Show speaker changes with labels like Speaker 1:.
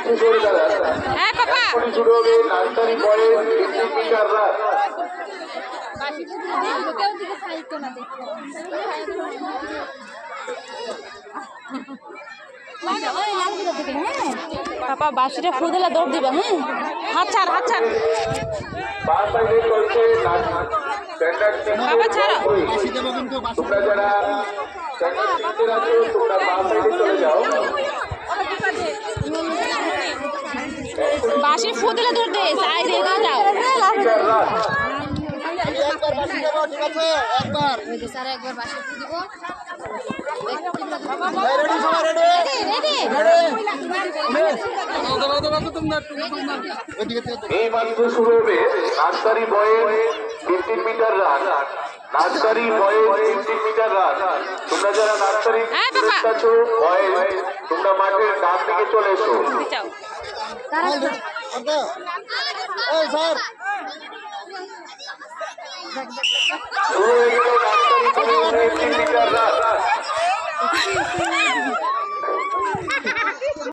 Speaker 1: একটু জোরে দাঁড়ান। এখনই শুরু হবে নার্সারি বয়েজ 15 মিটার রান।
Speaker 2: পাপা বাঁশিটা ফু দিলে দৌড় দিবা। হ্যাঁ, হাত ছাড়, হাত ছাড়।
Speaker 1: বাঁ সাইডে চলছে
Speaker 2: বাবা ছাড়ো।
Speaker 1: তোমরা যারা স্ট্যান্ডার্ড আছো তোমরা বাঁ সাইডে চলে যাও।
Speaker 2: বাঁশি ফু দিলে দৌড় দে, সাইডে এগিয়ে যাও।
Speaker 1: Metre run.
Speaker 3: একবার বাঁশি দেবো, ঠিক আছে? একবার।
Speaker 2: স্যার একবার বাঁশি ফু দিব।
Speaker 3: রেডি, সবাই রেডি?
Speaker 1: এই মাত্র শুরু হবে nursery boys 15 metre run. Nursery boys 15 metre run. তোমরা যারা নার্সারি আছো বয়েজ, তোমরা মাঠের ডান দিকে চলে এসো।
Speaker 3: এই স্যার,
Speaker 1: শুরু হয়ে গেল নার্সারি বয়েজ 15 মিটার রান।